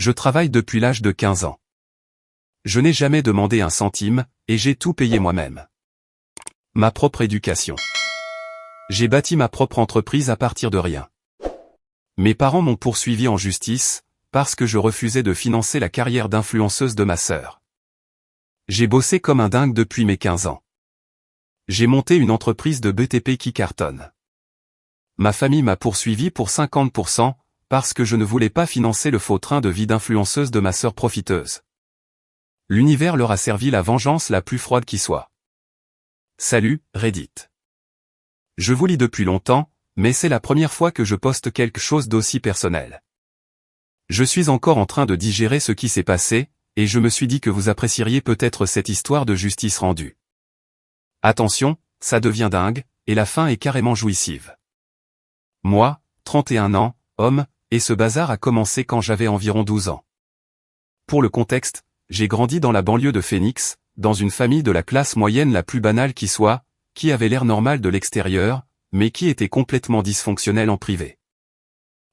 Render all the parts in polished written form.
Je travaille depuis l'âge de 15 ans. Je n'ai jamais demandé un centime, et j'ai tout payé moi-même. Ma propre éducation. J'ai bâti ma propre entreprise à partir de rien. Mes parents m'ont poursuivi en justice, parce que je refusais de financer la carrière d'influenceuse de ma sœur. J'ai bossé comme un dingue depuis mes 15 ans. J'ai monté une entreprise de BTP qui cartonne. Ma famille m'a poursuivi pour 50%, parce que je ne voulais pas financer le faux train de vie d'influenceuse de ma sœur profiteuse. L'univers leur a servi la vengeance la plus froide qui soit. Salut, Reddit. Je vous lis depuis longtemps, mais c'est la première fois que je poste quelque chose d'aussi personnel. Je suis encore en train de digérer ce qui s'est passé, et je me suis dit que vous apprécieriez peut-être cette histoire de justice rendue. Attention, ça devient dingue, et la fin est carrément jouissive. Moi, 31 ans, homme, et ce bazar a commencé quand j'avais environ 12 ans. Pour le contexte, j'ai grandi dans la banlieue de Phoenix, dans une famille de la classe moyenne la plus banale qui soit, qui avait l'air normal de l'extérieur, mais qui était complètement dysfonctionnelle en privé.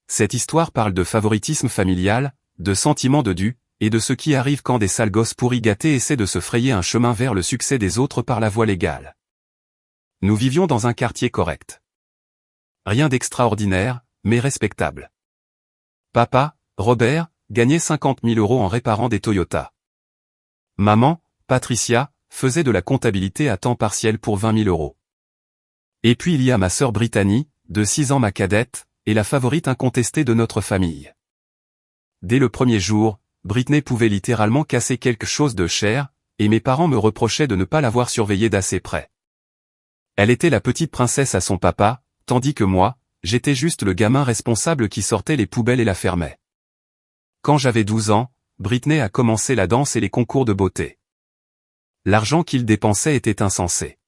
Cette histoire parle de favoritisme familial, de sentiment de dû, et de ce qui arrive quand des sales gosses pourris gâtés essaient de se frayer un chemin vers le succès des autres par la voie légale. Nous vivions dans un quartier correct. Rien d'extraordinaire, mais respectable. Papa, Robert, gagnait 50 000 € en réparant des Toyota. Maman, Patricia, faisait de la comptabilité à temps partiel pour 20 000 €. Et puis il y a ma sœur Brittany, de 6 ans ma cadette, et la favorite incontestée de notre famille. Dès le premier jour, Britney pouvait littéralement casser quelque chose de cher, et mes parents me reprochaient de ne pas l'avoir surveillée d'assez près. Elle était la petite princesse à son papa, tandis que moi, j'étais juste le gamin responsable qui sortait les poubelles et la fermait. Quand j'avais 12 ans, Britney a commencé la danse et les concours de beauté. L'argent qu'il dépensait était insensé.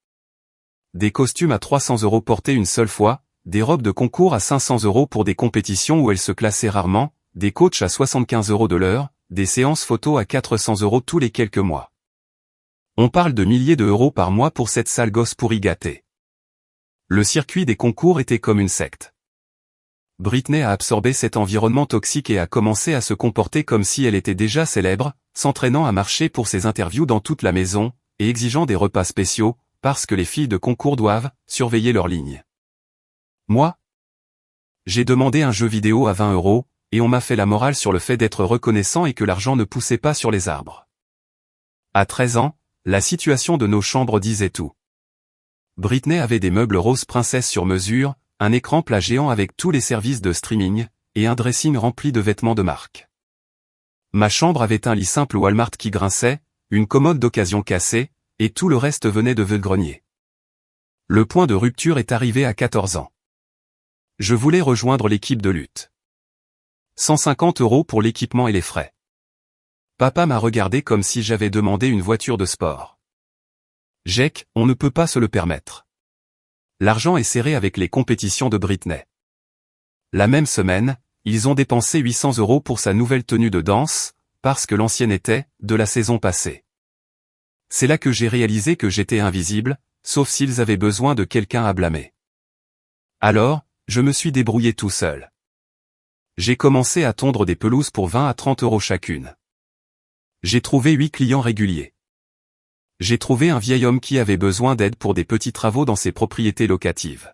Des costumes à 300 € portés une seule fois, des robes de concours à 500 € pour des compétitions où elle se classait rarement, des coachs à 75 € de l'heure, des séances photos à 400 € tous les quelques mois. On parle de milliers de euros par mois pour cette sale gosse pourri gâtée. Le circuit des concours était comme une secte. Britney a absorbé cet environnement toxique et a commencé à se comporter comme si elle était déjà célèbre, s'entraînant à marcher pour ses interviews dans toute la maison, et exigeant des repas spéciaux, parce que les filles de concours doivent surveiller leur ligne. Moi, j'ai demandé un jeu vidéo à 20 €, et on m'a fait la morale sur le fait d'être reconnaissant et que l'argent ne poussait pas sur les arbres. À 13 ans, la situation de nos chambres disait tout. Britney avait des meubles rose princesse sur mesure, un écran plat géant avec tous les services de streaming, et un dressing rempli de vêtements de marque. Ma chambre avait un lit simple Walmart qui grinçait, une commode d'occasion cassée, et tout le reste venait de vide-grenier. Le point de rupture est arrivé à 14 ans. Je voulais rejoindre l'équipe de lutte. 150 € pour l'équipement et les frais. Papa m'a regardé comme si j'avais demandé une voiture de sport. Jake, on ne peut pas se le permettre. L'argent est serré avec les compétitions de Britney. La même semaine, ils ont dépensé 800 € pour sa nouvelle tenue de danse, parce que l'ancienne était, de la saison passée. C'est là que j'ai réalisé que j'étais invisible, sauf s'ils avaient besoin de quelqu'un à blâmer. Alors, je me suis débrouillé tout seul. J'ai commencé à tondre des pelouses pour 20 à 30 € chacune. J'ai trouvé 8 clients réguliers. J'ai trouvé un vieil homme qui avait besoin d'aide pour des petits travaux dans ses propriétés locatives.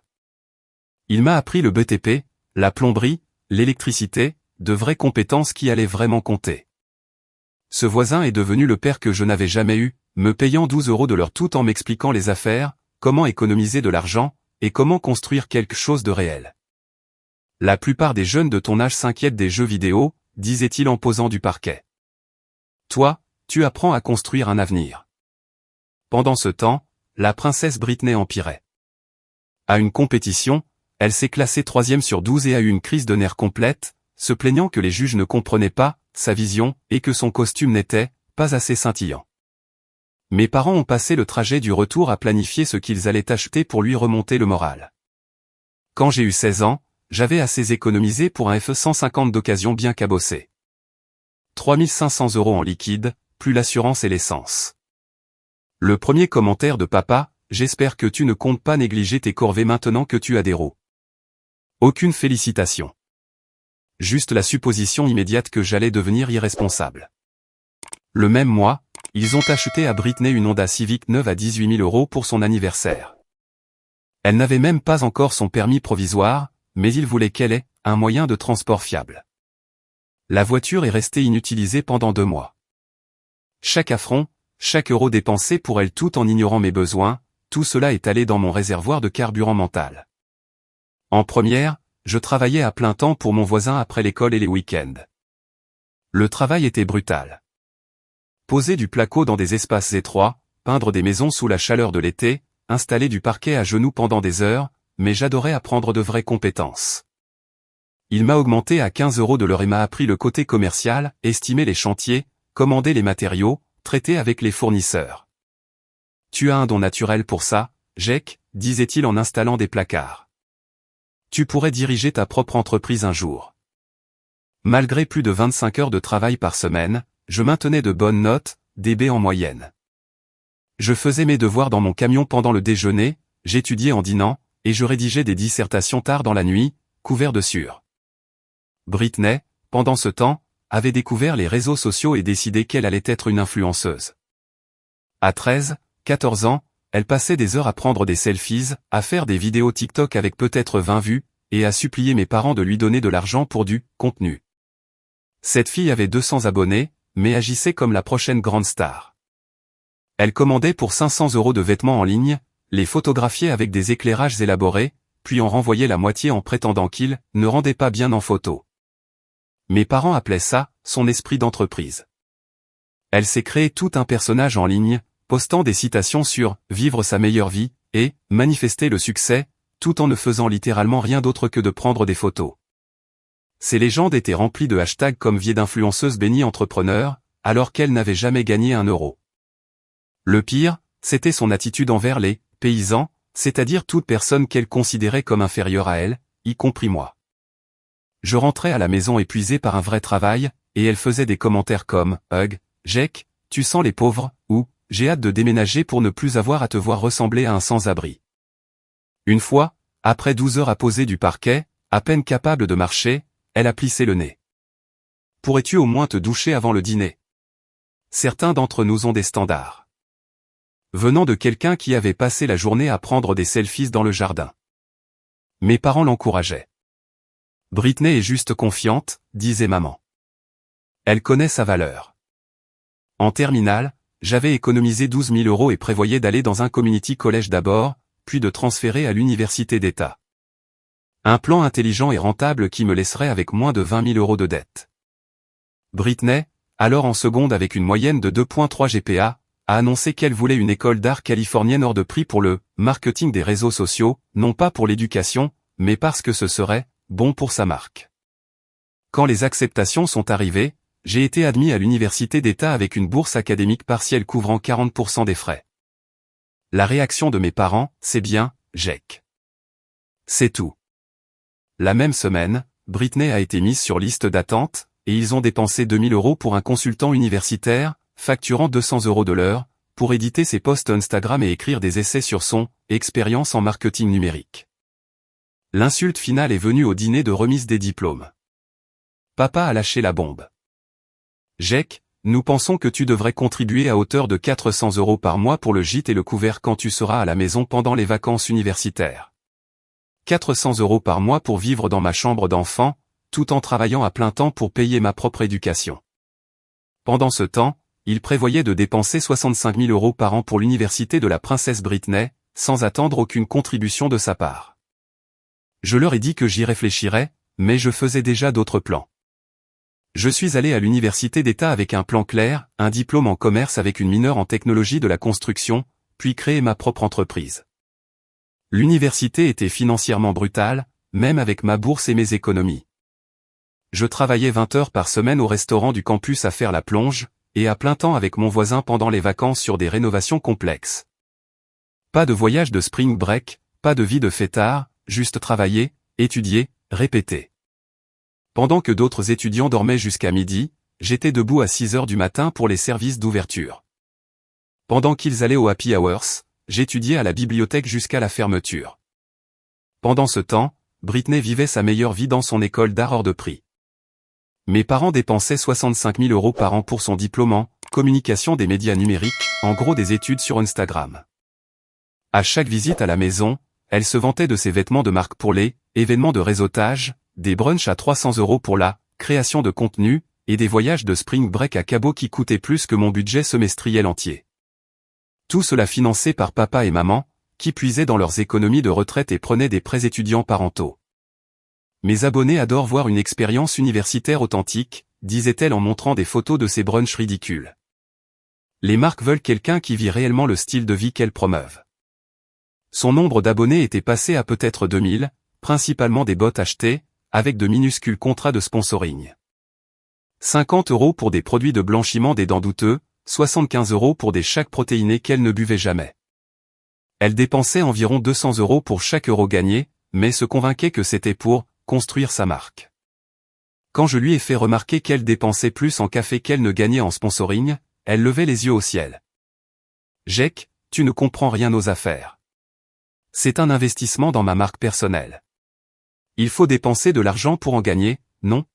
Il m'a appris le BTP, la plomberie, l'électricité, de vraies compétences qui allaient vraiment compter. Ce voisin est devenu le père que je n'avais jamais eu, me payant 12 € de l'heure tout en m'expliquant les affaires, comment économiser de l'argent, et comment construire quelque chose de réel. La plupart des jeunes de ton âge s'inquiètent des jeux vidéo, disait-il en posant du parquet. Toi, tu apprends à construire un avenir. Pendant ce temps, la princesse Britney empirait. À une compétition, elle s'est classée 3e sur 12 et a eu une crise de nerfs complète, se plaignant que les juges ne comprenaient pas sa vision et que son costume n'était pas assez scintillant. Mes parents ont passé le trajet du retour à planifier ce qu'ils allaient acheter pour lui remonter le moral. Quand j'ai eu 16 ans, j'avais assez économisé pour un F-150 d'occasion bien cabossé. 3 500 € en liquide, plus l'assurance et l'essence. Le premier commentaire de papa, j'espère que tu ne comptes pas négliger tes corvées maintenant que tu as des roues. Aucune félicitation. juste la supposition immédiate que j'allais devenir irresponsable. Le même mois, ils ont acheté à Britney une Honda Civic neuve à 18 000 € pour son anniversaire. Elle n'avait même pas encore son permis provisoire, mais ils voulaient qu'elle ait un moyen de transport fiable. La voiture est restée inutilisée pendant 2 mois. Chaque affront, chaque euro dépensé pour elle tout en ignorant mes besoins, tout cela est allé dans mon réservoir de carburant mental. En première, je travaillais à plein temps pour mon voisin après l'école et les week-ends. Le travail était brutal. Poser du placo dans des espaces étroits, peindre des maisons sous la chaleur de l'été, installer du parquet à genoux pendant des heures, mais j'adorais apprendre de vraies compétences. Il m'a augmenté à 15 € de l'heure et m'a appris le côté commercial, estimer les chantiers, commander les matériaux, traiter avec les fournisseurs. Tu as un don naturel pour ça, Jack, disait-il en installant des placards. Tu pourrais diriger ta propre entreprise un jour. Malgré plus de 25 heures de travail par semaine, je maintenais de bonnes notes, des B en moyenne. Je faisais mes devoirs dans mon camion pendant le déjeuner, j'étudiais en dînant, et je rédigeais des dissertations tard dans la nuit, couvert de sueur. Britney, pendant ce temps, avait découvert les réseaux sociaux et décidé qu'elle allait être une influenceuse. À 13, 14 ans, elle passait des heures à prendre des selfies, à faire des vidéos TikTok avec peut-être 20 vues, et à supplier mes parents de lui donner de l'argent pour du contenu. Cette fille avait 200 abonnés, mais agissait comme la prochaine grande star. Elle commandait pour 500 € de vêtements en ligne, les photographiait avec des éclairages élaborés, puis en renvoyait la moitié en prétendant qu'ils ne rendaient pas bien en photo. Mes parents appelaient ça son esprit d'entreprise. Elle s'est créé tout un personnage en ligne, postant des citations sur « vivre sa meilleure vie » et « manifester le succès », tout en ne faisant littéralement rien d'autre que de prendre des photos. Ces légendes étaient remplies de hashtags comme vie d'influenceuse bénie entrepreneur, alors qu'elle n'avait jamais gagné 1 euro. Le pire, c'était son attitude envers les paysans, c'est-à-dire toute personne qu'elle considérait comme inférieure à elle, y compris moi. Je rentrais à la maison épuisé par un vrai travail, et elle faisait des commentaires comme « Hug, Jack, tu sens les pauvres » ou « J'ai hâte de déménager pour ne plus avoir à te voir ressembler à un sans-abri ». Une fois, après 12 heures à poser du parquet, à peine capable de marcher, elle a plissé le nez. « Pourrais-tu au moins te doucher avant le dîner ?» Certains d'entre nous ont des standards. Venant de quelqu'un qui avait passé la journée à prendre des selfies dans le jardin. Mes parents l'encourageaient. « Britney est juste confiante », disait maman. Elle connaît sa valeur. En terminale, j'avais économisé 12 000 € et prévoyais d'aller dans un community college d'abord, puis de transférer à l'université d'État. Un plan intelligent et rentable qui me laisserait avec moins de 20 000 € de dette. Britney, alors en seconde avec une moyenne de 2.3 GPA, a annoncé qu'elle voulait une école d'art californienne hors de prix pour le marketing des réseaux sociaux, non pas pour l'éducation, mais parce que ce serait bon pour sa marque. Quand les acceptations sont arrivées, j'ai été admis à l'université d'État avec une bourse académique partielle couvrant 40% des frais. La réaction de mes parents, c'est bien, Jack. C'est tout. La même semaine, Britney a été mise sur liste d'attente, et ils ont dépensé 2 000 € pour un consultant universitaire, facturant 200 € de l'heure, pour éditer ses posts Instagram et écrire des essais sur son expérience en marketing numérique. L'insulte finale est venue au dîner de remise des diplômes. Papa a lâché la bombe. Jack, nous pensons que tu devrais contribuer à hauteur de 400 € par mois pour le gîte et le couvert quand tu seras à la maison pendant les vacances universitaires. 400 € par mois pour vivre dans ma chambre d'enfant, tout en travaillant à plein temps pour payer ma propre éducation. Pendant ce temps, il prévoyait de dépenser 65 000 € par an pour l'université de la princesse Britney, sans attendre aucune contribution de sa part. Je leur ai dit que j'y réfléchirais, mais je faisais déjà d'autres plans. Je suis allé à l'université d'État avec un plan clair, un diplôme en commerce avec une mineure en technologie de la construction, puis créer ma propre entreprise. L'université était financièrement brutale, même avec ma bourse et mes économies. Je travaillais 20 heures par semaine au restaurant du campus à faire la plonge, et à plein temps avec mon voisin pendant les vacances sur des rénovations complexes. Pas de voyage de spring break, pas de vie de fêtard, juste travailler, étudier, répéter. Pendant que d'autres étudiants dormaient jusqu'à midi, j'étais debout à 6 heures du matin pour les services d'ouverture. Pendant qu'ils allaient au happy hours, j'étudiais à la bibliothèque jusqu'à la fermeture. Pendant ce temps, Britney vivait sa meilleure vie dans son école d'art hors de prix. Mes parents dépensaient 65 000 € par an pour son diplôme en communication des médias numériques, en gros des études sur Instagram. À chaque visite à la maison, elle se vantait de ses vêtements de marque pour les événements de réseautage, des brunchs à 300 € pour la création de contenu, et des voyages de spring break à Cabo qui coûtaient plus que mon budget semestriel entier. Tout cela financé par papa et maman, qui puisaient dans leurs économies de retraite et prenaient des prêts étudiants parentaux. Mes abonnés adorent voir une expérience universitaire authentique, disait-elle en montrant des photos de ces brunchs ridicules. Les marques veulent quelqu'un qui vit réellement le style de vie qu'elles promeuvent. Son nombre d'abonnés était passé à peut-être 2000, principalement des bots achetés, avec de minuscules contrats de sponsoring. 50 € pour des produits de blanchiment des dents douteux, 75 € pour des shakes protéinés qu'elle ne buvait jamais. Elle dépensait environ 200 € pour chaque euro gagné, mais se convainquait que c'était pour construire sa marque. Quand je lui ai fait remarquer qu'elle dépensait plus en café qu'elle ne gagnait en sponsoring, elle levait les yeux au ciel. « Jake, tu ne comprends rien aux affaires. C'est un investissement dans ma marque personnelle. Il faut dépenser de l'argent pour en gagner, non ?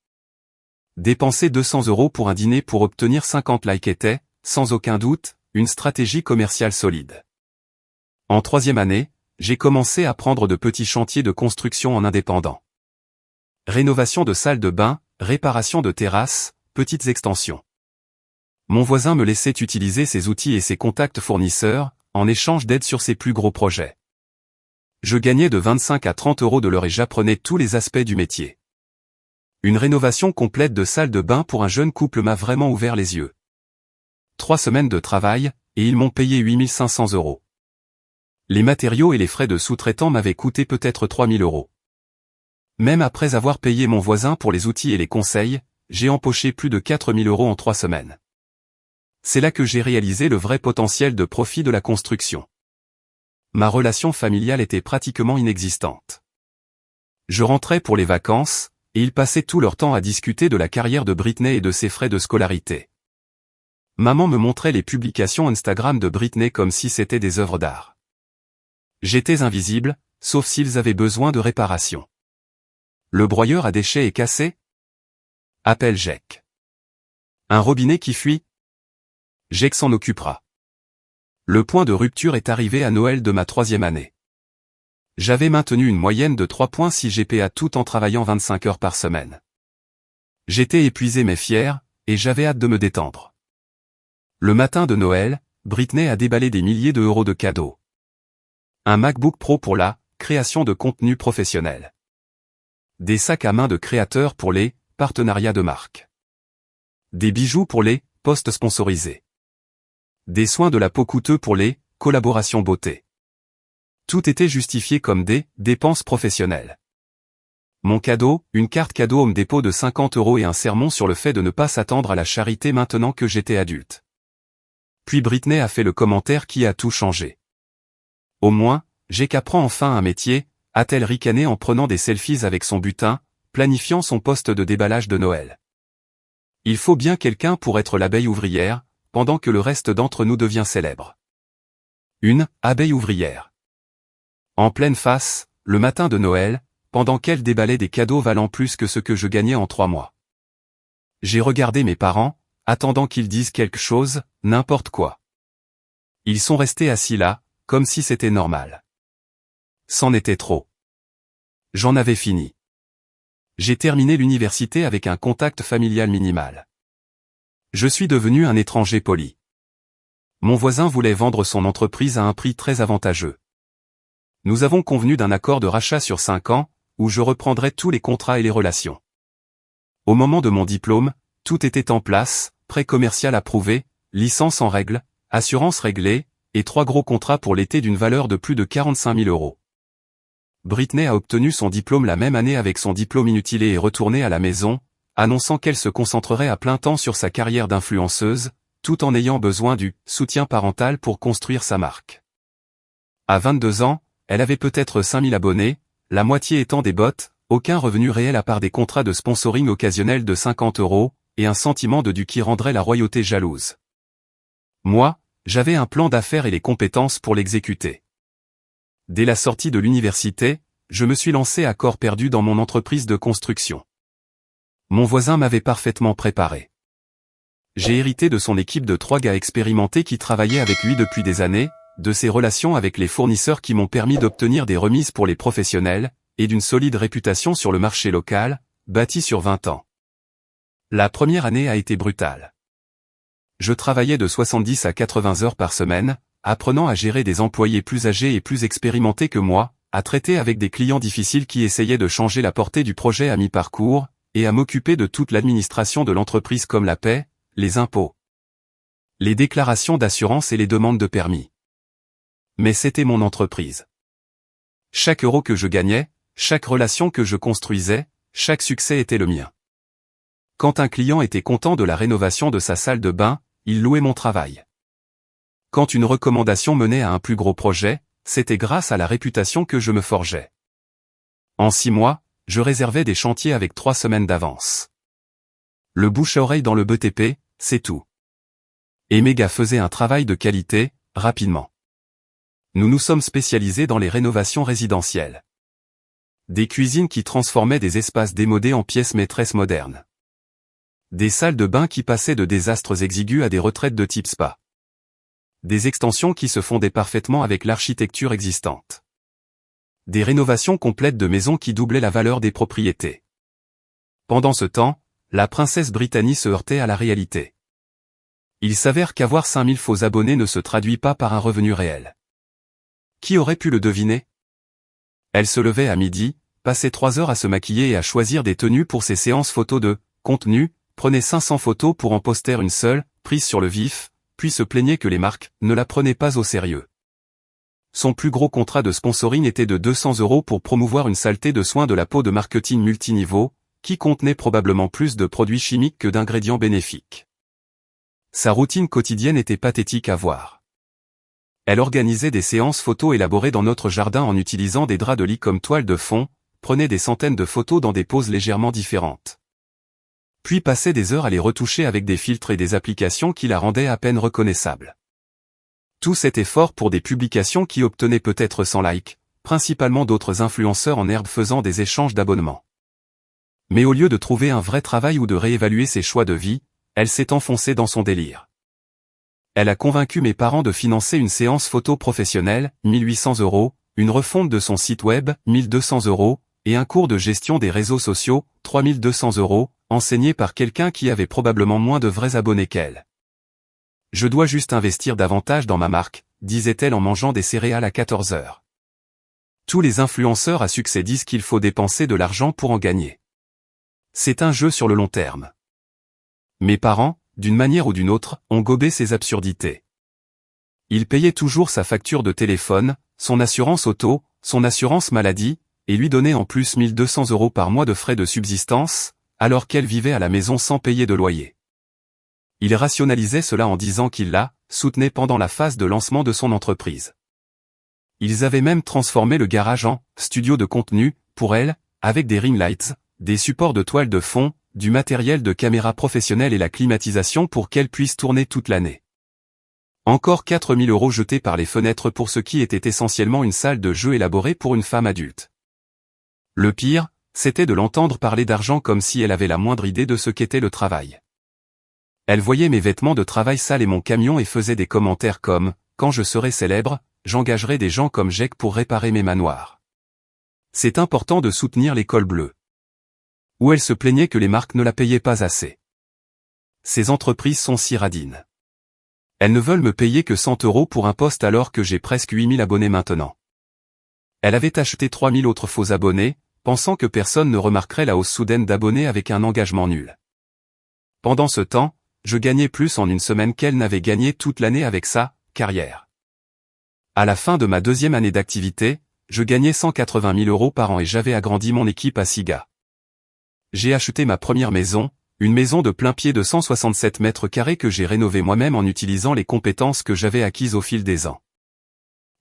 Dépenser 200 € pour un dîner pour obtenir 50 likes était, sans aucun doute, une stratégie commerciale solide. En 3e année, j'ai commencé à prendre de petits chantiers de construction en indépendant. Rénovation de salles de bain, réparation de terrasses, petites extensions. Mon voisin me laissait utiliser ses outils et ses contacts fournisseurs, en échange d'aide sur ses plus gros projets. Je gagnais de 25 à 30 € de l'heure et j'apprenais tous les aspects du métier. Une rénovation complète de salle de bain pour un jeune couple m'a vraiment ouvert les yeux. 3 semaines de travail, et ils m'ont payé 8 500 €. Les matériaux et les frais de sous-traitant m'avaient coûté peut-être 3 000 €. Même après avoir payé mon voisin pour les outils et les conseils, j'ai empoché plus de 4 000 € en 3 semaines. C'est là que j'ai réalisé le vrai potentiel de profit de la construction. Ma relation familiale était pratiquement inexistante. Je rentrais pour les vacances, et ils passaient tout leur temps à discuter de la carrière de Britney et de ses frais de scolarité. Maman me montrait les publications Instagram de Britney comme si c'était des œuvres d'art. J'étais invisible, sauf s'ils avaient besoin de réparation. Le broyeur à déchets est cassé ? Appelle Jake. Un robinet qui fuit ? Jake s'en occupera. Le point de rupture est arrivé à Noël de ma 3e année. J'avais maintenu une moyenne de 3,6 GPA tout en travaillant 25 heures par semaine. J'étais épuisé mais fier, et j'avais hâte de me détendre. Le matin de Noël, Britney a déballé des milliers d'euros de cadeaux. Un MacBook Pro pour la création de contenu professionnel. Des sacs à main de créateurs pour les partenariats de marque. Des bijoux pour les posts sponsorisés. Des soins de la peau coûteux pour les collaborations beauté. Tout était justifié comme des dépenses professionnelles. Mon cadeau, une carte cadeau Home Depot de 50 € et un sermon sur le fait de ne pas s'attendre à la charité maintenant que j'étais adulte. Puis Britney a fait le commentaire qui a tout changé. Au moins, Jake apprend enfin un métier, a-t-elle ricané en prenant des selfies avec son butin, planifiant son poste de déballage de Noël. Il faut bien quelqu'un pour être l'abeille ouvrière, pendant que le reste d'entre nous devient célèbre. Une abeille ouvrière. En pleine face, le matin de Noël, pendant qu'elle déballait des cadeaux valant plus que ce que je gagnais en 3 mois. J'ai regardé mes parents, attendant qu'ils disent quelque chose, n'importe quoi. Ils sont restés assis là, comme si c'était normal. C'en était trop. J'en avais fini. J'ai terminé l'université avec un contact familial minimal. Je suis devenu un étranger poli. Mon voisin voulait vendre son entreprise à un prix très avantageux. Nous avons convenu d'un accord de rachat sur 5 ans, où je reprendrais tous les contrats et les relations. Au moment de mon diplôme, tout était en place, prêt commercial approuvé, licence en règle, assurance réglée, et 3 gros contrats pour l'été d'une valeur de plus de 45 000 €. Britney a obtenu son diplôme la même année avec son diplôme inutilé et retourné à la maison, annonçant qu'elle se concentrerait à plein temps sur sa carrière d'influenceuse, tout en ayant besoin du soutien parental pour construire sa marque. À 22 ans, elle avait peut-être 5000 abonnés, la moitié étant des bots, aucun revenu réel à part des contrats de sponsoring occasionnels de 50 €, et un sentiment de dû qui rendrait la royauté jalouse. Moi, j'avais un plan d'affaires et les compétences pour l'exécuter. Dès la sortie de l'université, je me suis lancé à corps perdu dans mon entreprise de construction. Mon voisin m'avait parfaitement préparé. J'ai hérité de son équipe de 3 gars expérimentés qui travaillaient avec lui depuis des années, de ses relations avec les fournisseurs qui m'ont permis d'obtenir des remises pour les professionnels, et d'une solide réputation sur le marché local, bâtie sur 20 ans. La première année a été brutale. Je travaillais de 70 à 80 heures par semaine, apprenant à gérer des employés plus âgés et plus expérimentés que moi, à traiter avec des clients difficiles qui essayaient de changer la portée du projet à mi-parcours, et à m'occuper de toute l'administration de l'entreprise comme la paie, les impôts, les déclarations d'assurance et les demandes de permis. Mais c'était mon entreprise. Chaque euro que je gagnais, chaque relation que je construisais, chaque succès était le mien. Quand un client était content de la rénovation de sa salle de bain, il louait mon travail. Quand une recommandation menait à un plus gros projet, c'était grâce à la réputation que je me forgeais. En 6 mois, je réservais des chantiers avec 3 semaines d'avance. Le bouche-à-oreille dans le BTP, c'est tout. Et mes gars faisaient un travail de qualité, rapidement. Nous nous sommes spécialisés dans les rénovations résidentielles. Des cuisines qui transformaient des espaces démodés en pièces maîtresses modernes. Des salles de bain qui passaient de désastres exigus à des retraites de type spa. Des extensions qui se fondaient parfaitement avec l'architecture existante. Des rénovations complètes de maisons qui doublaient la valeur des propriétés. Pendant ce temps, la princesse Brittany se heurtait à la réalité. Il s'avère qu'avoir 5000 faux abonnés ne se traduit pas par un revenu réel. Qui aurait pu le deviner? Elle se levait à midi, passait 3 heures à se maquiller et à choisir des tenues pour ses séances photos de contenu, prenait 500 photos pour en poster une seule, prise sur le vif, puis se plaignait que les marques ne la prenaient pas au sérieux. Son plus gros contrat de sponsoring était de 200 € pour promouvoir une saleté de soins de la peau de marketing multiniveau, qui contenait probablement plus de produits chimiques que d'ingrédients bénéfiques. Sa routine quotidienne était pathétique à voir. Elle organisait des séances photos élaborées dans notre jardin en utilisant des draps de lit comme toile de fond, prenait des centaines de photos dans des poses légèrement différentes. Puis passait des heures à les retoucher avec des filtres et des applications qui la rendaient à peine reconnaissable. Tout cet effort pour des publications qui obtenaient peut-être 100 likes, principalement d'autres influenceurs en herbe faisant des échanges d'abonnements. Mais au lieu de trouver un vrai travail ou de réévaluer ses choix de vie, elle s'est enfoncée dans son délire. Elle a convaincu mes parents de financer une séance photo professionnelle, 1800 €, une refonte de son site web, 1200 €, et un cours de gestion des réseaux sociaux, 3200 €, enseigné par quelqu'un qui avait probablement moins de vrais abonnés qu'elle. Je dois juste investir davantage dans ma marque, disait-elle en mangeant des céréales à 14 heures. Tous les influenceurs à succès disent qu'il faut dépenser de l'argent pour en gagner. C'est un jeu sur le long terme. Mes parents, d'une manière ou d'une autre, ont gobé ces absurdités. Il payait toujours sa facture de téléphone, son assurance auto, son assurance maladie, et lui donnait en plus 1200 € par mois de frais de subsistance, alors qu'elle vivait à la maison sans payer de loyer. Il rationalisait cela en disant qu'il la soutenait pendant la phase de lancement de son entreprise. Ils avaient même transformé le garage en studio de contenu, pour elle, avec des ring lights, des supports de toile de fond, du matériel de caméra professionnelle et la climatisation pour qu'elle puisse tourner toute l'année. Encore 4000 € jetés par les fenêtres pour ce qui était essentiellement une salle de jeu élaborée pour une femme adulte. Le pire, c'était de l'entendre parler d'argent comme si elle avait la moindre idée de ce qu'était le travail. Elle voyait mes vêtements de travail sales et mon camion et faisait des commentaires comme « Quand je serai célèbre, j'engagerai des gens comme Jack pour réparer mes manoirs. » C'est important de soutenir l'école bleue. Où elle se plaignait que les marques ne la payaient pas assez. Ces entreprises sont si radines. Elles ne veulent me payer que 100 € pour un poste alors que j'ai presque 8000 abonnés maintenant. Elle avait acheté 3000 autres faux abonnés, pensant que personne ne remarquerait la hausse soudaine d'abonnés avec un engagement nul. Pendant ce temps, je gagnais plus en une semaine qu'elle n'avait gagné toute l'année avec sa carrière. À la fin de ma 2e année d'activité, je gagnais 180 000 € par an et j'avais agrandi mon équipe à 6 gars. J'ai acheté ma première maison, une maison de plein pied de 167 mètres carrés que j'ai rénovée moi-même en utilisant les compétences que j'avais acquises au fil des ans.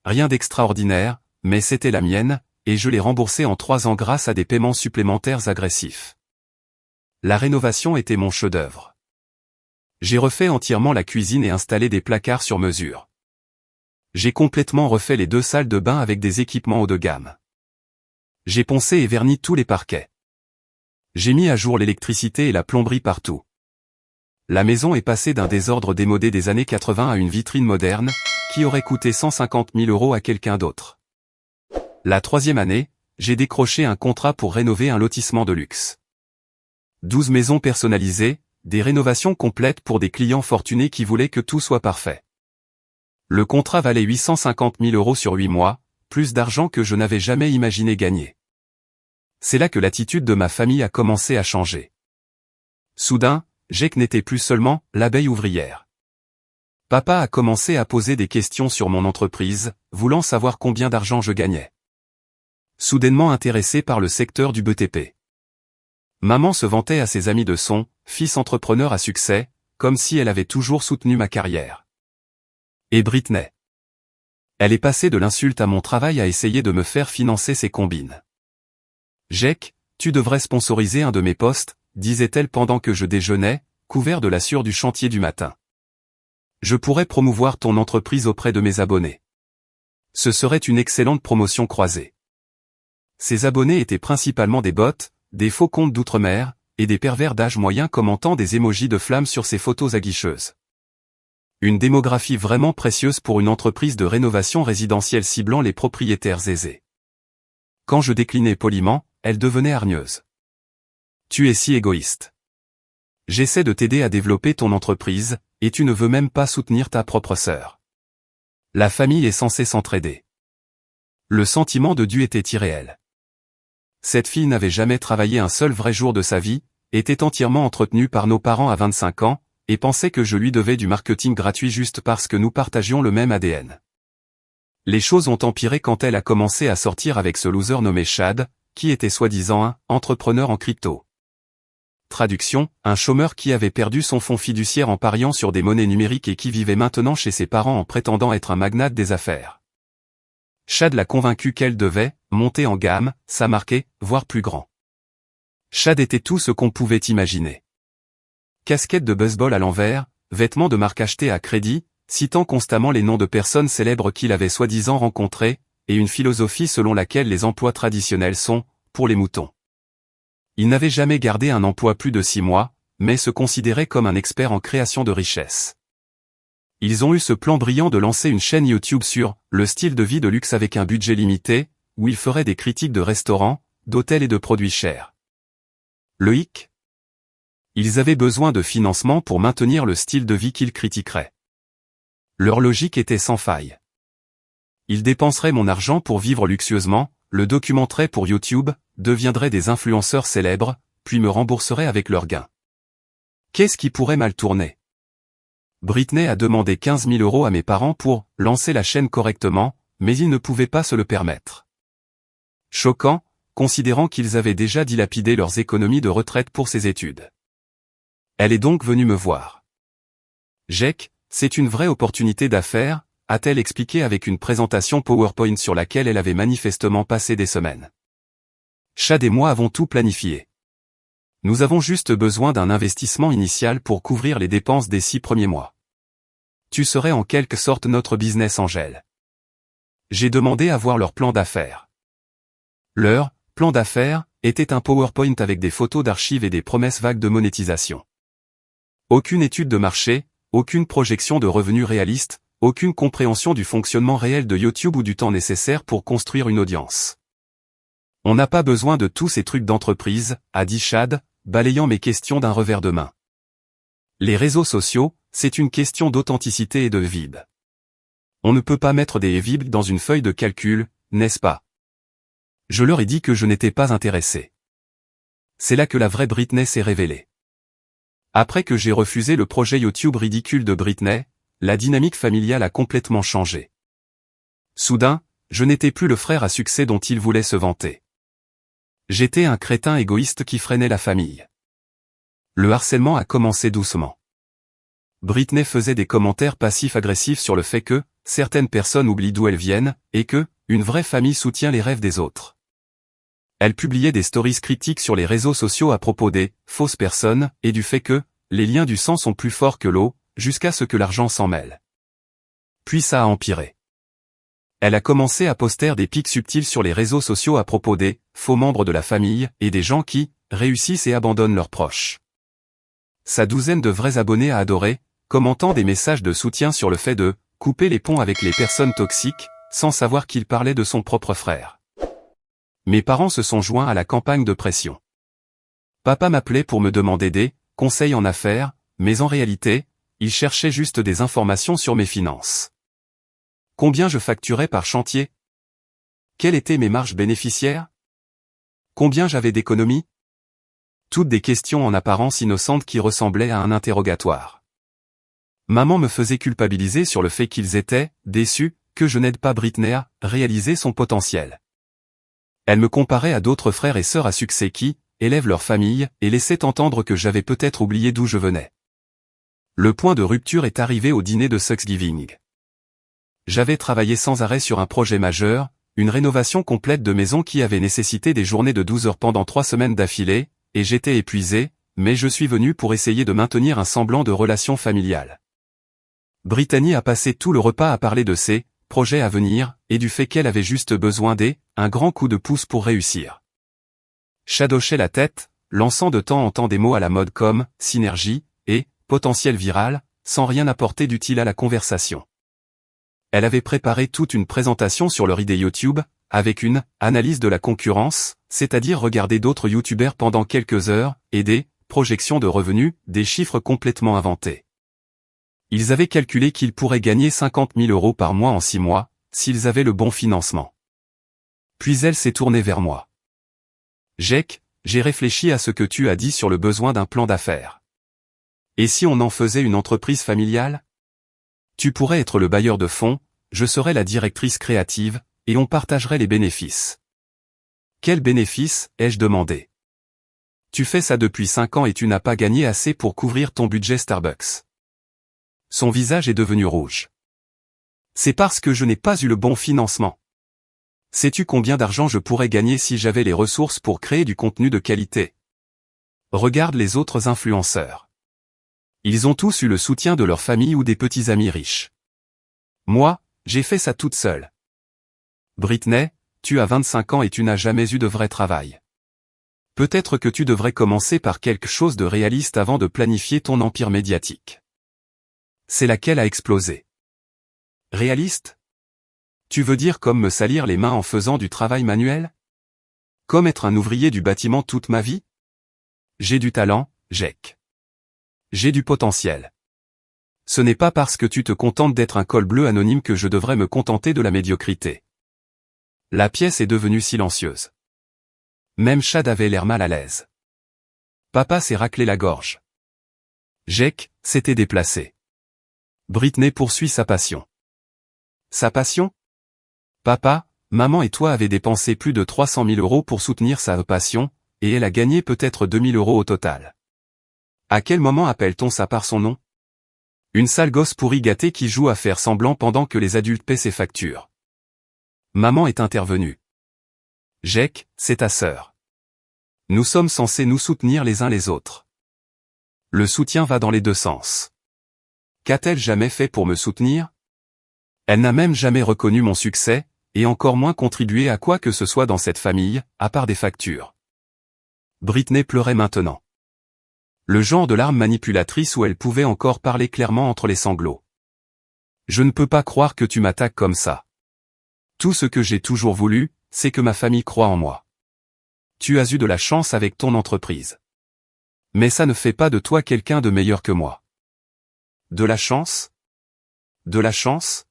Rien d'extraordinaire, mais c'était la mienne, et je l'ai remboursée en 3 ans grâce à des paiements supplémentaires agressifs. La rénovation était mon chef-d'œuvre. J'ai refait entièrement la cuisine et installé des placards sur mesure. J'ai complètement refait les 2 salles de bain avec des équipements haut de gamme. J'ai poncé et verni tous les parquets. J'ai mis à jour l'électricité et la plomberie partout. La maison est passée d'un désordre démodé des années 80 à une vitrine moderne, qui aurait coûté 150 000 € à quelqu'un d'autre. La 3e année, j'ai décroché un contrat pour rénover un lotissement de luxe. 12 maisons personnalisées, des rénovations complètes pour des clients fortunés qui voulaient que tout soit parfait. Le contrat valait 850 000 € sur 8 mois, plus d'argent que je n'avais jamais imaginé gagner. C'est là que l'attitude de ma famille a commencé à changer. Soudain, Jake n'était plus seulement l'abeille ouvrière. Papa a commencé à poser des questions sur mon entreprise, voulant savoir combien d'argent je gagnais. Soudainement intéressé par le secteur du BTP. Maman se vantait à ses amis de son fils entrepreneur à succès, comme si elle avait toujours soutenu ma carrière. Et Britney. Elle est passée de l'insulte à mon travail à essayer de me faire financer ses combines. Jake, tu devrais sponsoriser un de mes postes, disait-elle pendant que je déjeunais, couvert de la sueur du chantier du matin. Je pourrais promouvoir ton entreprise auprès de mes abonnés. Ce serait une excellente promotion croisée. Ses abonnés étaient principalement des bots, des faux comptes d'outre-mer, et des pervers d'âge moyen commentant des émojis de flammes sur ses photos aguicheuses. Une démographie vraiment précieuse pour une entreprise de rénovation résidentielle ciblant les propriétaires aisés. Quand je déclinais poliment, elle devenait hargneuse. Tu es si égoïste. J'essaie de t'aider à développer ton entreprise, et tu ne veux même pas soutenir ta propre sœur. La famille est censée s'entraider. Le sentiment de dû était irréel. Cette fille n'avait jamais travaillé un seul vrai jour de sa vie, était entièrement entretenue par nos parents à 25 ans, et pensait que je lui devais du marketing gratuit juste parce que nous partagions le même ADN. Les choses ont empiré quand elle a commencé à sortir avec ce loser nommé Chad, qui était soi-disant un entrepreneur en crypto. Traduction, un chômeur qui avait perdu son fonds fiduciaire en pariant sur des monnaies numériques et qui vivait maintenant chez ses parents en prétendant être un magnate des affaires. Chad l'a convaincu qu'elle devait monter en gamme, s'amarquer, voire plus grand. Chad était tout ce qu'on pouvait imaginer. Casquette de baseball à l'envers, vêtements de marque achetés à crédit, citant constamment les noms de personnes célèbres qu'il avait soi-disant rencontrées, et une philosophie selon laquelle les emplois traditionnels sont, pour les moutons. Il n'avait jamais gardé un emploi plus de 6 mois, mais se considérait comme un expert en création de richesse. Ils ont eu ce plan brillant de lancer une chaîne YouTube sur le style de vie de luxe avec un budget limité, où ils feraient des critiques de restaurants, d'hôtels et de produits chers. Le hic ? Ils avaient besoin de financement pour maintenir le style de vie qu'ils critiqueraient. Leur logique était sans faille. Ils dépenseraient mon argent pour vivre luxueusement, le documenteraient pour YouTube, deviendraient des influenceurs célèbres, puis me rembourseraient avec leurs gains. Qu'est-ce qui pourrait mal tourner ? Britney a demandé 15 000 € à mes parents pour lancer la chaîne correctement, mais ils ne pouvaient pas se le permettre. Choquant, considérant qu'ils avaient déjà dilapidé leurs économies de retraite pour ses études. Elle est donc venue me voir. Jake, c'est une vraie opportunité d'affaires, a-t-elle expliqué avec une présentation PowerPoint sur laquelle elle avait manifestement passé des semaines. Chad et moi avons tout planifié. Nous avons juste besoin d'un investissement initial pour couvrir les dépenses des 6 premiers mois. Tu serais en quelque sorte notre business angel. J'ai demandé à voir leur plan d'affaires. Leur plan d'affaires était un PowerPoint avec des photos d'archives et des promesses vagues de monétisation. Aucune étude de marché, aucune projection de revenus réaliste, aucune compréhension du fonctionnement réel de YouTube ou du temps nécessaire pour construire une audience. On n'a pas besoin de tous ces trucs d'entreprise, a dit Chad, balayant mes questions d'un revers de main. Les réseaux sociaux, c'est une question d'authenticité et de vibe. On ne peut pas mettre des vibes dans une feuille de calcul, n'est-ce pas? Je leur ai dit que je n'étais pas intéressé. C'est là que la vraie Britney s'est révélée. Après que j'ai refusé le projet YouTube ridicule de Britney, la dynamique familiale a complètement changé. Soudain, je n'étais plus le frère à succès dont il voulait se vanter. J'étais un crétin égoïste qui freinait la famille. Le harcèlement a commencé doucement. Britney faisait des commentaires passifs-agressifs sur le fait que certaines personnes oublient d'où elles viennent, et que une vraie famille soutient les rêves des autres. Elle publiait des stories critiques sur les réseaux sociaux à propos des fausses personnes et du fait que les liens du sang sont plus forts que l'eau, jusqu'à ce que l'argent s'en mêle. Puis ça a empiré. Elle a commencé à poster des pics subtils sur les réseaux sociaux à propos des faux membres de la famille et des gens qui réussissent et abandonnent leurs proches. Sa douzaine de vrais abonnés a adoré, commentant des messages de soutien sur le fait de couper les ponts avec les personnes toxiques, sans savoir qu'il parlait de son propre frère. Mes parents se sont joints à la campagne de pression. Papa m'appelait pour me demander des conseils en affaires, mais en réalité, il cherchait juste des informations sur mes finances. Combien je facturais par chantier? Quelles étaient mes marges bénéficiaires? Combien j'avais d'économies? Toutes des questions en apparence innocentes qui ressemblaient à un interrogatoire. Maman me faisait culpabiliser sur le fait qu'ils étaient déçus que je n'aide pas Britney à réaliser son potentiel. Elle me comparait à d'autres frères et sœurs à succès qui élèvent leur famille et laissaient entendre que j'avais peut-être oublié d'où je venais. Le point de rupture est arrivé au dîner de Thanksgiving. J'avais travaillé sans arrêt sur un projet majeur, une rénovation complète de maison qui avait nécessité des journées de 12 heures pendant 3 semaines d'affilée, et j'étais épuisé, mais je suis venu pour essayer de maintenir un semblant de relation familiale. Brittany a passé tout le repas à parler de ses projets à venir, et du fait qu'elle avait juste besoin un grand coup de pouce pour réussir. Chad hochait la tête, lançant de temps en temps des mots à la mode comme « synergie » et « potentiel viral », sans rien apporter d'utile à la conversation. Elle avait préparé toute une présentation sur leur idée YouTube, avec une analyse de la concurrence, c'est-à-dire regarder d'autres YouTubers pendant quelques heures, et des projections de revenus, des chiffres complètement inventés. Ils avaient calculé qu'ils pourraient gagner 50 000 € par mois en 6 mois, s'ils avaient le bon financement. Puis elle s'est tournée vers moi. Jake, j'ai réfléchi à ce que tu as dit sur le besoin d'un plan d'affaires. Et si on en faisait une entreprise familiale? Tu pourrais être le bailleur de fonds, je serais la directrice créative, et on partagerait les bénéfices. Quels bénéfices, ai-je demandé. Tu fais ça depuis 5 ans et tu n'as pas gagné assez pour couvrir ton budget Starbucks. Son visage est devenu rouge. C'est parce que je n'ai pas eu le bon financement. Sais-tu combien d'argent je pourrais gagner si j'avais les ressources pour créer du contenu de qualité? Regarde les autres influenceurs. Ils ont tous eu le soutien de leur famille ou des petits amis riches. Moi, j'ai fait ça toute seule. Britney, tu as 25 ans et tu n'as jamais eu de vrai travail. Peut-être que tu devrais commencer par quelque chose de réaliste avant de planifier ton empire médiatique. C'est laquelle a explosé. Réaliste? Tu veux dire comme me salir les mains en faisant du travail manuel? Comme être un ouvrier du bâtiment toute ma vie? J'ai du talent, Jake. J'ai du potentiel. Ce n'est pas parce que tu te contentes d'être un col bleu anonyme que je devrais me contenter de la médiocrité. La pièce est devenue silencieuse. Même Chad avait l'air mal à l'aise. Papa s'est raclé la gorge. Jake s'était déplacé. Britney poursuit sa passion. Sa passion? Papa, maman et toi avez dépensé plus de 300 000 € pour soutenir sa passion, et elle a gagné peut-être 2 000 € au total. À quel moment appelle-t-on ça par son nom? Une sale gosse pourri gâtée qui joue à faire semblant pendant que les adultes paient ses factures. Maman est intervenue. Jake, c'est ta sœur. Nous sommes censés nous soutenir les uns les autres. Le soutien va dans les deux sens. Qu'a-t-elle jamais fait pour me soutenir? Elle n'a même jamais reconnu mon succès, et encore moins contribué à quoi que ce soit dans cette famille, à part des factures. Britney pleurait maintenant. Le genre de larmes manipulatrices où elle pouvait encore parler clairement entre les sanglots. Je ne peux pas croire que tu m'attaques comme ça. Tout ce que j'ai toujours voulu, c'est que ma famille croie en moi. Tu as eu de la chance avec ton entreprise. Mais ça ne fait pas de toi quelqu'un de meilleur que moi. De la chance? De la chance?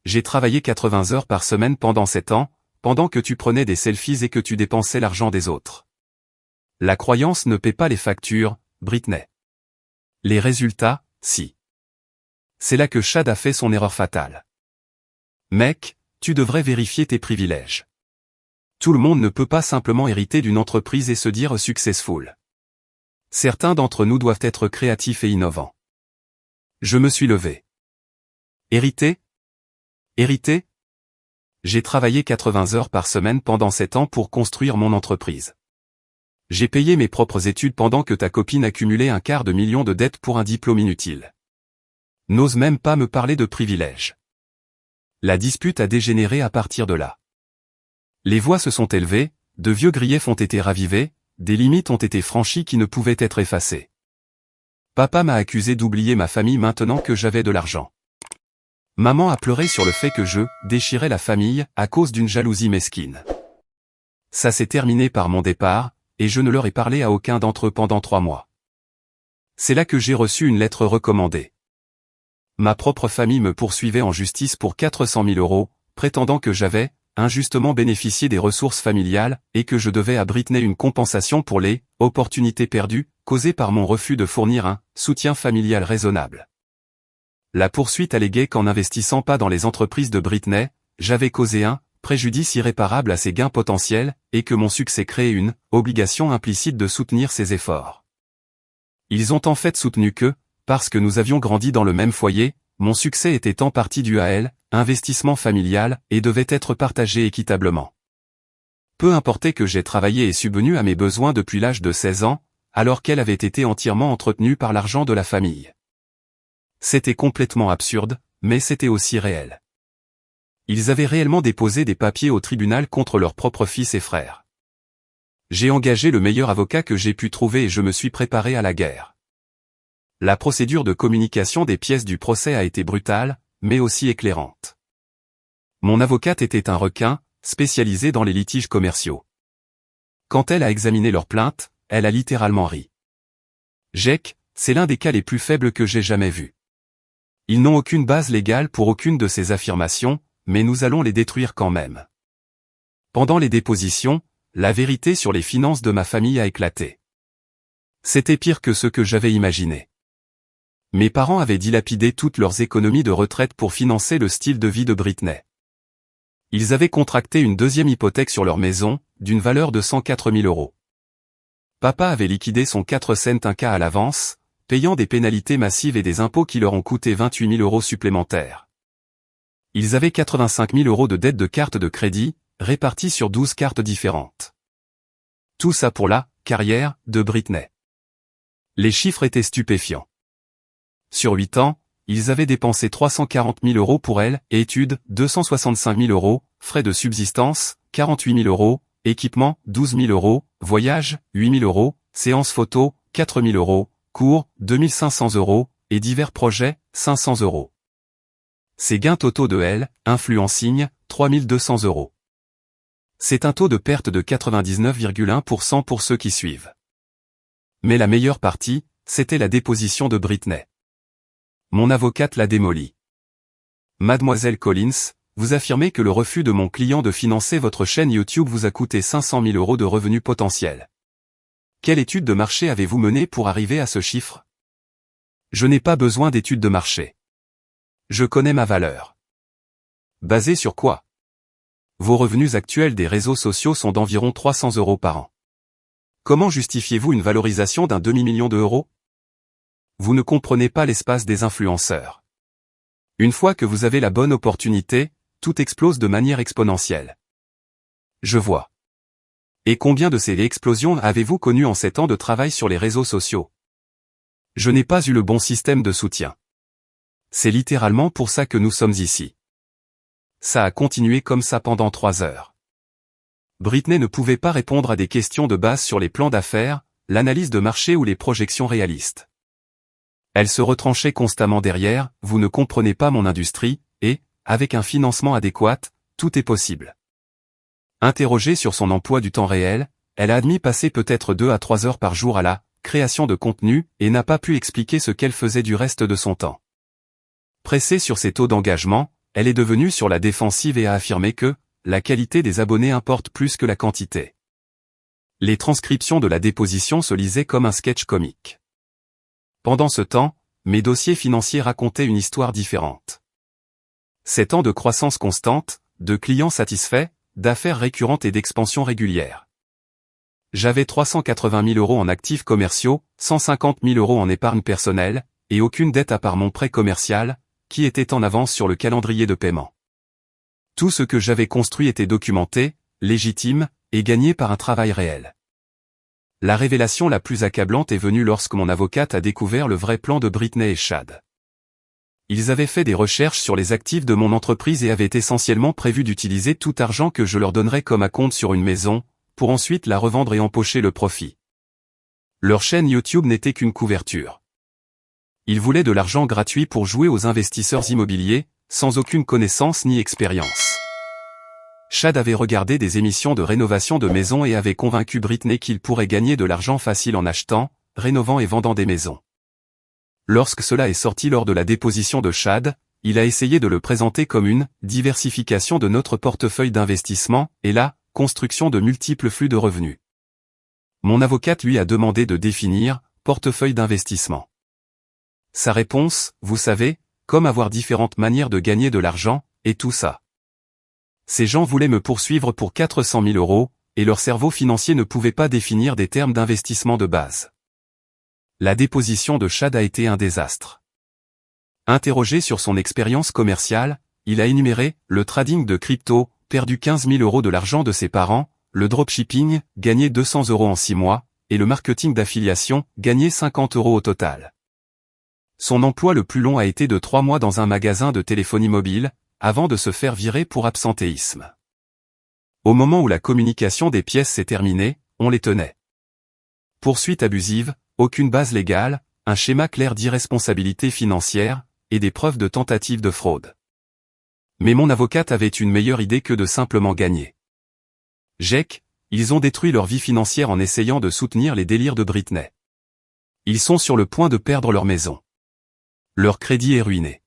J'ai travaillé 80 heures par semaine pendant 7 ans, pendant que tu prenais des selfies et que tu dépensais l'argent des autres. La croyance ne paie pas les factures, Britney. Les résultats, si. C'est là que Chad a fait son erreur fatale. Mec, tu devrais vérifier tes privilèges. Tout le monde ne peut pas simplement hériter d'une entreprise et se dire successful. Certains d'entre nous doivent être créatifs et innovants. Je me suis levé. Hériter? Hériter? J'ai travaillé 80 heures par semaine pendant 7 ans pour construire mon entreprise. J'ai payé mes propres études pendant que ta copine accumulait un quart de million de dettes pour un diplôme inutile. N'ose même pas me parler de privilèges. La dispute a dégénéré à partir de là. Les voix se sont élevées, de vieux griefs ont été ravivés, des limites ont été franchies qui ne pouvaient être effacées. Papa m'a accusé d'oublier ma famille maintenant que j'avais de l'argent. Maman a pleuré sur le fait que je déchirais la famille à cause d'une jalousie mesquine. Ça s'est terminé par mon départ, et je ne leur ai parlé à aucun d'entre eux pendant 3 mois. C'est là que j'ai reçu une lettre recommandée. Ma propre famille me poursuivait en justice pour 400 000 €, prétendant que j'avais injustement bénéficié des ressources familiales et que je devais à Britney une compensation pour les opportunités perdues causées par mon refus de fournir un soutien familial raisonnable. La poursuite alléguait qu'en n'investissant pas dans les entreprises de Britney, j'avais causé un préjudice irréparable à ses gains potentiels et que mon succès créait une obligation implicite de soutenir ses efforts. Ils ont en fait soutenu que, parce que nous avions grandi dans le même foyer, mon succès était en partie dû à elle, investissement familial, et devait être partagé équitablement. Peu importait que j'ai travaillé et subvenu à mes besoins depuis l'âge de 16 ans, alors qu'elle avait été entièrement entretenue par l'argent de la famille. C'était complètement absurde, mais c'était aussi réel. Ils avaient réellement déposé des papiers au tribunal contre leur propre fils et frère. J'ai engagé le meilleur avocat que j'ai pu trouver et je me suis préparé à la guerre. La procédure de communication des pièces du procès a été brutale, mais aussi éclairante. Mon avocate était un requin, spécialisé dans les litiges commerciaux. Quand elle a examiné leur plainte, elle a littéralement ri. Jake, c'est l'un des cas les plus faibles que j'ai jamais vus. Ils n'ont aucune base légale pour aucune de ces affirmations, mais nous allons les détruire quand même. Pendant les dépositions, la vérité sur les finances de ma famille a éclaté. C'était pire que ce que j'avais imaginé. Mes parents avaient dilapidé toutes leurs économies de retraite pour financer le style de vie de Britney. Ils avaient contracté une deuxième hypothèque sur leur maison, d'une valeur de 104 000 €. Papa avait liquidé son 4 cents un cas à l'avance, payant des pénalités massives et des impôts qui leur ont coûté 28 000 € supplémentaires. Ils avaient 85 000 € de dettes de cartes de crédit, réparties sur 12 cartes différentes. Tout ça pour la carrière de Britney. Les chiffres étaient stupéfiants. Sur 8 ans, ils avaient dépensé 340 000 € pour elle, études, 265 000 €, frais de subsistance, 48 000 €, équipement, 12 000 €, voyage, 8 000 €, séances photo, 4 000 €, cours, 2 500 €, et divers projets, 500 €. Ces gains totaux de elle, influencing, 3 200 €. C'est un taux de perte de 99,1% pour ceux qui suivent. Mais la meilleure partie, c'était la déposition de Britney. Mon avocate l'a démolie. Mademoiselle Collins, vous affirmez que le refus de mon client de financer votre chaîne YouTube vous a coûté 500 000 € de revenus potentiels. Quelle étude de marché avez-vous menée pour arriver à ce chiffre? Je n'ai pas besoin d'études de marché. Je connais ma valeur. Basée sur quoi? Vos revenus actuels des réseaux sociaux sont d'environ 300 € par an. Comment justifiez-vous une valorisation d'un demi-million d'euros? Vous ne comprenez pas l'espace des influenceurs. Une fois que vous avez la bonne opportunité, tout explose de manière exponentielle. Je vois. Et combien de ces explosions avez-vous connues en 7 ans de travail sur les réseaux sociaux? Je n'ai pas eu le bon système de soutien. C'est littéralement pour ça que nous sommes ici. Ça a continué comme ça pendant 3 heures. Britney ne pouvait pas répondre à des questions de base sur les plans d'affaires, l'analyse de marché ou les projections réalistes. Elle se retranchait constamment derrière, vous ne comprenez pas mon industrie, et, avec un financement adéquat, tout est possible. Interrogée sur son emploi du temps réel, elle a admis passer peut-être 2 à 3 heures par jour à la création de contenu et n'a pas pu expliquer ce qu'elle faisait du reste de son temps. Pressée sur ses taux d'engagement, elle est devenue sur la défensive et a affirmé que la qualité des abonnés importe plus que la quantité. Les transcriptions de la déposition se lisaient comme un sketch comique. Pendant ce temps, mes dossiers financiers racontaient une histoire différente. 7 ans de croissance constante, de clients satisfaits, d'affaires récurrentes et d'expansion régulière. J'avais 380 000 € en actifs commerciaux, 150 000 € en épargne personnelle, et aucune dette à part mon prêt commercial, qui était en avance sur le calendrier de paiement. Tout ce que j'avais construit était documenté, légitime, et gagné par un travail réel. La révélation la plus accablante est venue lorsque mon avocate a découvert le vrai plan de Britney et Chad. Ils avaient fait des recherches sur les actifs de mon entreprise et avaient essentiellement prévu d'utiliser tout argent que je leur donnerais comme acompte sur une maison, pour ensuite la revendre et empocher le profit. Leur chaîne YouTube n'était qu'une couverture. Ils voulaient de l'argent gratuit pour jouer aux investisseurs immobiliers, sans aucune connaissance ni expérience. Chad avait regardé des émissions de rénovation de maisons et avait convaincu Britney qu'il pourrait gagner de l'argent facile en achetant, rénovant et vendant des maisons. Lorsque cela est sorti lors de la déposition de Chad, il a essayé de le présenter comme une diversification de notre portefeuille d'investissement et la construction de multiples flux de revenus. Mon avocate lui a demandé de définir portefeuille d'investissement. Sa réponse, vous savez, comme avoir différentes manières de gagner de l'argent, et tout ça. Ces gens voulaient me poursuivre pour 400 000 €, et leur cerveau financier ne pouvait pas définir des termes d'investissement de base. La déposition de Chad a été un désastre. Interrogé sur son expérience commerciale, il a énuméré le trading de crypto, perdu 15 000 € de l'argent de ses parents, le dropshipping, gagné 200 € en 6 mois, et le marketing d'affiliation, gagné 50 € au total. Son emploi le plus long a été de 3 mois dans un magasin de téléphonie mobile, avant de se faire virer pour absentéisme. Au moment où la communication des pièces s'est terminée, on les tenait. Poursuite abusive, aucune base légale, un schéma clair d'irresponsabilité financière, et des preuves de tentative de fraude. Mais mon avocate avait une meilleure idée que de simplement gagner. Jake, ils ont détruit leur vie financière en essayant de soutenir les délires de Britney. Ils sont sur le point de perdre leur maison. Leur crédit est ruiné.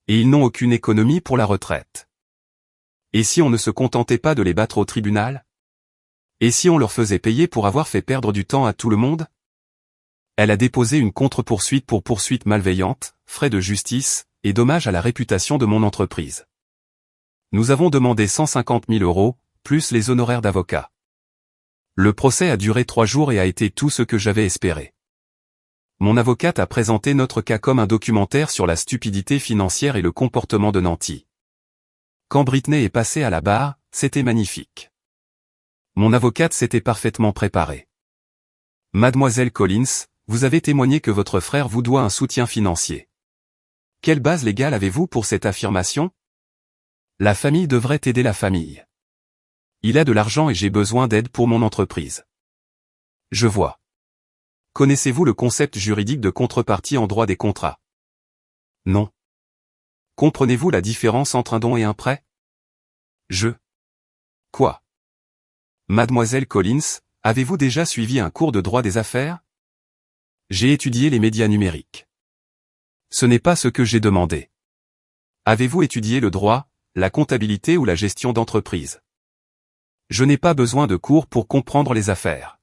Et ils n'ont aucune économie pour la retraite. Et si on ne se contentait pas de les battre au tribunal? Et si on leur faisait payer pour avoir fait perdre du temps à tout le monde? Elle a déposé une contre-poursuite pour poursuite malveillante, frais de justice, et dommage à la réputation de mon entreprise. Nous avons demandé 150 000 €, plus les honoraires d'avocat. Le procès a duré 3 jours et a été tout ce que j'avais espéré. Mon avocate a présenté notre cas comme un documentaire sur la stupidité financière et le comportement de nantis. Quand Britney est passée à la barre, c'était magnifique. Mon avocate s'était parfaitement préparée. Mademoiselle Collins, vous avez témoigné que votre frère vous doit un soutien financier. Quelle base légale avez-vous pour cette affirmation? La famille devrait aider la famille. Il a de l'argent et j'ai besoin d'aide pour mon entreprise. Je vois. Connaissez-vous le concept juridique de contrepartie en droit des contrats? Non. Comprenez-vous la différence entre un don et un prêt? Quoi? Mademoiselle Collins, avez-vous déjà suivi un cours de droit des affaires? J'ai étudié les médias numériques. Ce n'est pas ce que j'ai demandé. Avez-vous étudié le droit, la comptabilité ou la gestion d'entreprise? Je n'ai pas besoin de cours pour comprendre les affaires.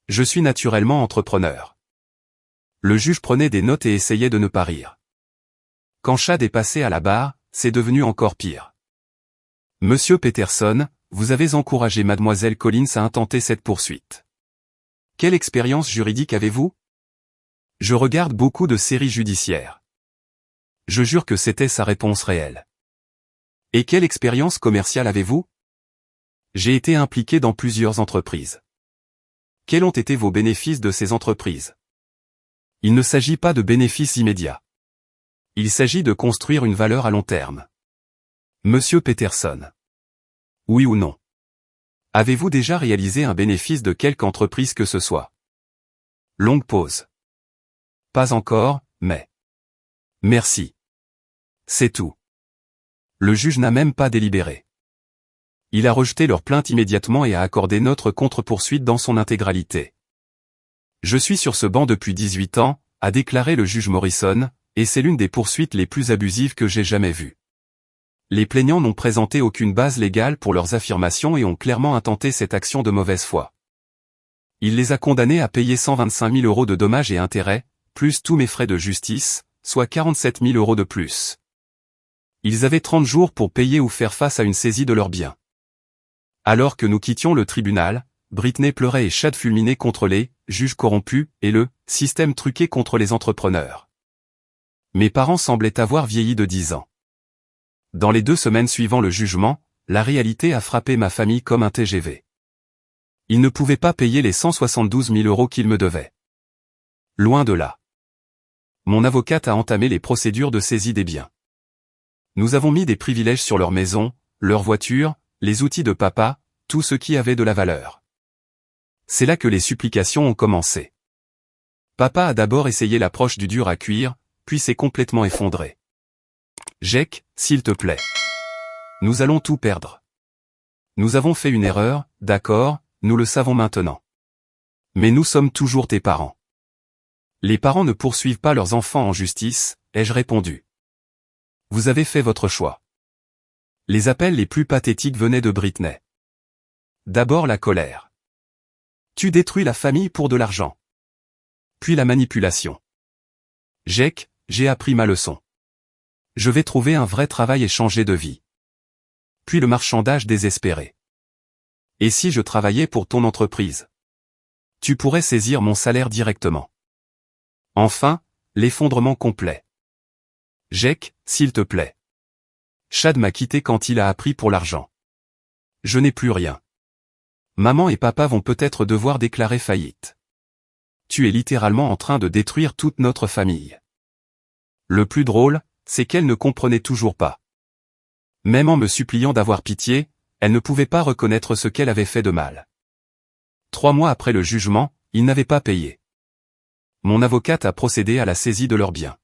Je suis naturellement entrepreneur. Le juge prenait des notes et essayait de ne pas rire. Quand Chad est passé à la barre, c'est devenu encore pire. Monsieur Peterson, vous avez encouragé Mademoiselle Collins à intenter cette poursuite. Quelle expérience juridique avez-vous? Je regarde beaucoup de séries judiciaires. Je jure que c'était sa réponse réelle. Et quelle expérience commerciale avez-vous? J'ai été impliqué dans plusieurs entreprises. Quels ont été vos bénéfices de ces entreprises? Il ne s'agit pas de bénéfices immédiats. Il s'agit de construire une valeur à long terme. Monsieur Peterson. Oui ou non? Avez-vous déjà réalisé un bénéfice de quelque entreprise que ce soit? Longue pause. Pas encore, mais... Merci. C'est tout. Le juge n'a même pas délibéré. Il a rejeté leur plainte immédiatement et a accordé notre contre-poursuite dans son intégralité. Je suis sur ce banc depuis 18 ans, a déclaré le juge Morrison, et c'est l'une des poursuites les plus abusives que j'ai jamais vues. Les plaignants n'ont présenté aucune base légale pour leurs affirmations et ont clairement intenté cette action de mauvaise foi. Il les a condamnés à payer 125 000 € de dommages et intérêts, plus tous mes frais de justice, soit 47 000 € de plus. Ils avaient 30 jours pour payer ou faire face à une saisie de leurs biens. Alors que nous quittions le tribunal, Britney pleurait et Chad fulminait contre les juges corrompus et le système truqué contre les entrepreneurs. Mes parents semblaient avoir vieilli de 10 ans. Dans les 2 semaines suivant le jugement, la réalité a frappé ma famille comme un TGV. Ils ne pouvaient pas payer les 172 000 € qu'ils me devaient. Loin de là. Mon avocate a entamé les procédures de saisie des biens. Nous avons mis des privilèges sur leur maison, leur voiture, les outils de papa, tout ce qui avait de la valeur. C'est là que les supplications ont commencé. Papa a d'abord essayé l'approche du dur à cuire, puis s'est complètement effondré. Jake, s'il te plaît. Nous allons tout perdre. Nous avons fait une erreur, d'accord, nous le savons maintenant. Mais nous sommes toujours tes parents. Les parents ne poursuivent pas leurs enfants en justice, ai-je répondu. Vous avez fait votre choix. Les appels les plus pathétiques venaient de Britney. D'abord la colère. Tu détruis la famille pour de l'argent. Puis la manipulation. Jake, j'ai appris ma leçon. Je vais trouver un vrai travail et changer de vie. Puis le marchandage désespéré. Et si je travaillais pour ton entreprise? Tu pourrais saisir mon salaire directement. Enfin, l'effondrement complet. Jake, s'il te plaît. Chad m'a quitté quand il a appris pour l'argent. Je n'ai plus rien. Maman et papa vont peut-être devoir déclarer faillite. Tu es littéralement en train de détruire toute notre famille. Le plus drôle, c'est qu'elle ne comprenait toujours pas. Même en me suppliant d'avoir pitié, elle ne pouvait pas reconnaître ce qu'elle avait fait de mal. 3 mois après le jugement, ils n'avaient pas payé. Mon avocate a procédé à la saisie de leurs biens.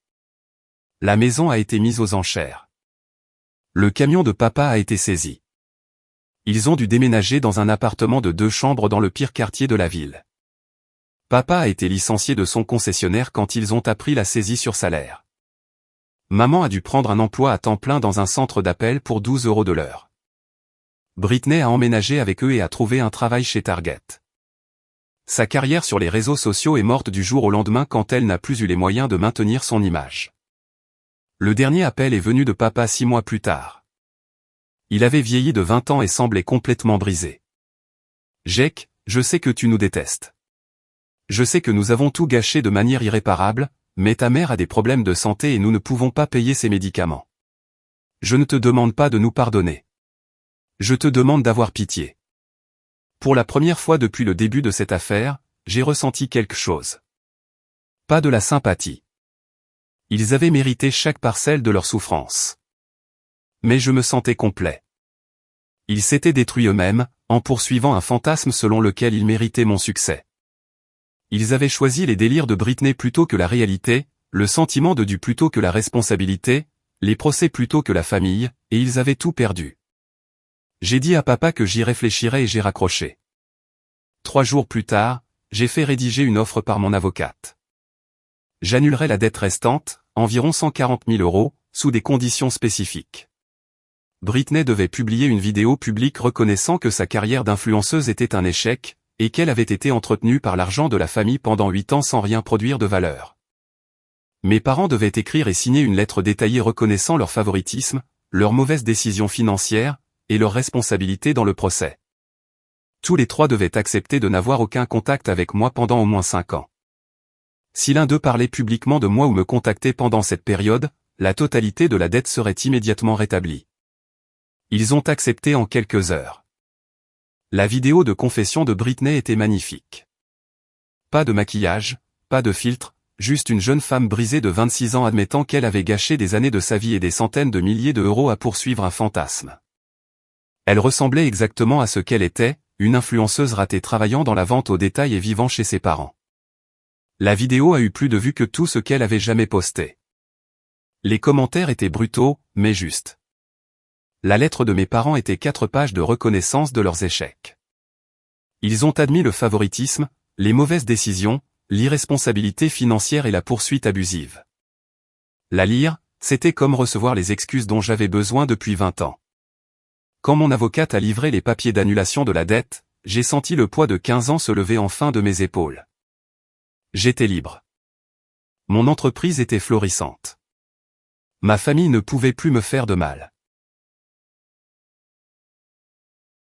La maison a été mise aux enchères. Le camion de papa a été saisi. Ils ont dû déménager dans un appartement de 2 chambres dans le pire quartier de la ville. Papa a été licencié de son concessionnaire quand ils ont appris la saisie sur salaire. Maman a dû prendre un emploi à temps plein dans un centre d'appel pour 12 € de l'heure. Britney a emménagé avec eux et a trouvé un travail chez Target. Sa carrière sur les réseaux sociaux est morte du jour au lendemain quand elle n'a plus eu les moyens de maintenir son image. Le dernier appel est venu de papa 6 mois plus tard. Il avait vieilli de 20 ans et semblait complètement brisé. Jake, je sais que tu nous détestes. Je sais que nous avons tout gâché de manière irréparable, mais ta mère a des problèmes de santé et nous ne pouvons pas payer ses médicaments. Je ne te demande pas de nous pardonner. Je te demande d'avoir pitié. Pour la première fois depuis le début de cette affaire, j'ai ressenti quelque chose. Pas de la sympathie. Ils avaient mérité chaque parcelle de leur souffrance. Mais je me sentais complet. Ils s'étaient détruits eux-mêmes, en poursuivant un fantasme selon lequel ils méritaient mon succès. Ils avaient choisi les délires de Britney plutôt que la réalité, le sentiment de dû plutôt que la responsabilité, les procès plutôt que la famille, et ils avaient tout perdu. J'ai dit à papa que j'y réfléchirais et j'ai raccroché. 3 jours plus tard, j'ai fait rédiger une offre par mon avocate. J'annulerai la dette restante, environ 140 000 €, sous des conditions spécifiques. Britney devait publier une vidéo publique reconnaissant que sa carrière d'influenceuse était un échec, et qu'elle avait été entretenue par l'argent de la famille pendant 8 ans sans rien produire de valeur. Mes parents devaient écrire et signer une lettre détaillée reconnaissant leur favoritisme, leurs mauvaises décisions financières, et leur responsabilité dans le procès. Tous les 3 devaient accepter de n'avoir aucun contact avec moi pendant au moins 5 ans. Si l'un d'eux parlait publiquement de moi ou me contactait pendant cette période, la totalité de la dette serait immédiatement rétablie. Ils ont accepté en quelques heures. La vidéo de confession de Britney était magnifique. Pas de maquillage, pas de filtre, juste une jeune femme brisée de 26 ans admettant qu'elle avait gâché des années de sa vie et des centaines de milliers de euros à poursuivre un fantasme. Elle ressemblait exactement à ce qu'elle était, une influenceuse ratée travaillant dans la vente au détail et vivant chez ses parents. La vidéo a eu plus de vues que tout ce qu'elle avait jamais posté. Les commentaires étaient brutaux, mais justes. La lettre de mes parents était 4 pages de reconnaissance de leurs échecs. Ils ont admis le favoritisme, les mauvaises décisions, l'irresponsabilité financière et la poursuite abusive. La lire, c'était comme recevoir les excuses dont j'avais besoin depuis 20 ans. Quand mon avocate a livré les papiers d'annulation de la dette, j'ai senti le poids de 15 ans se lever enfin de mes épaules. J'étais libre. Mon entreprise était florissante. Ma famille ne pouvait plus me faire de mal.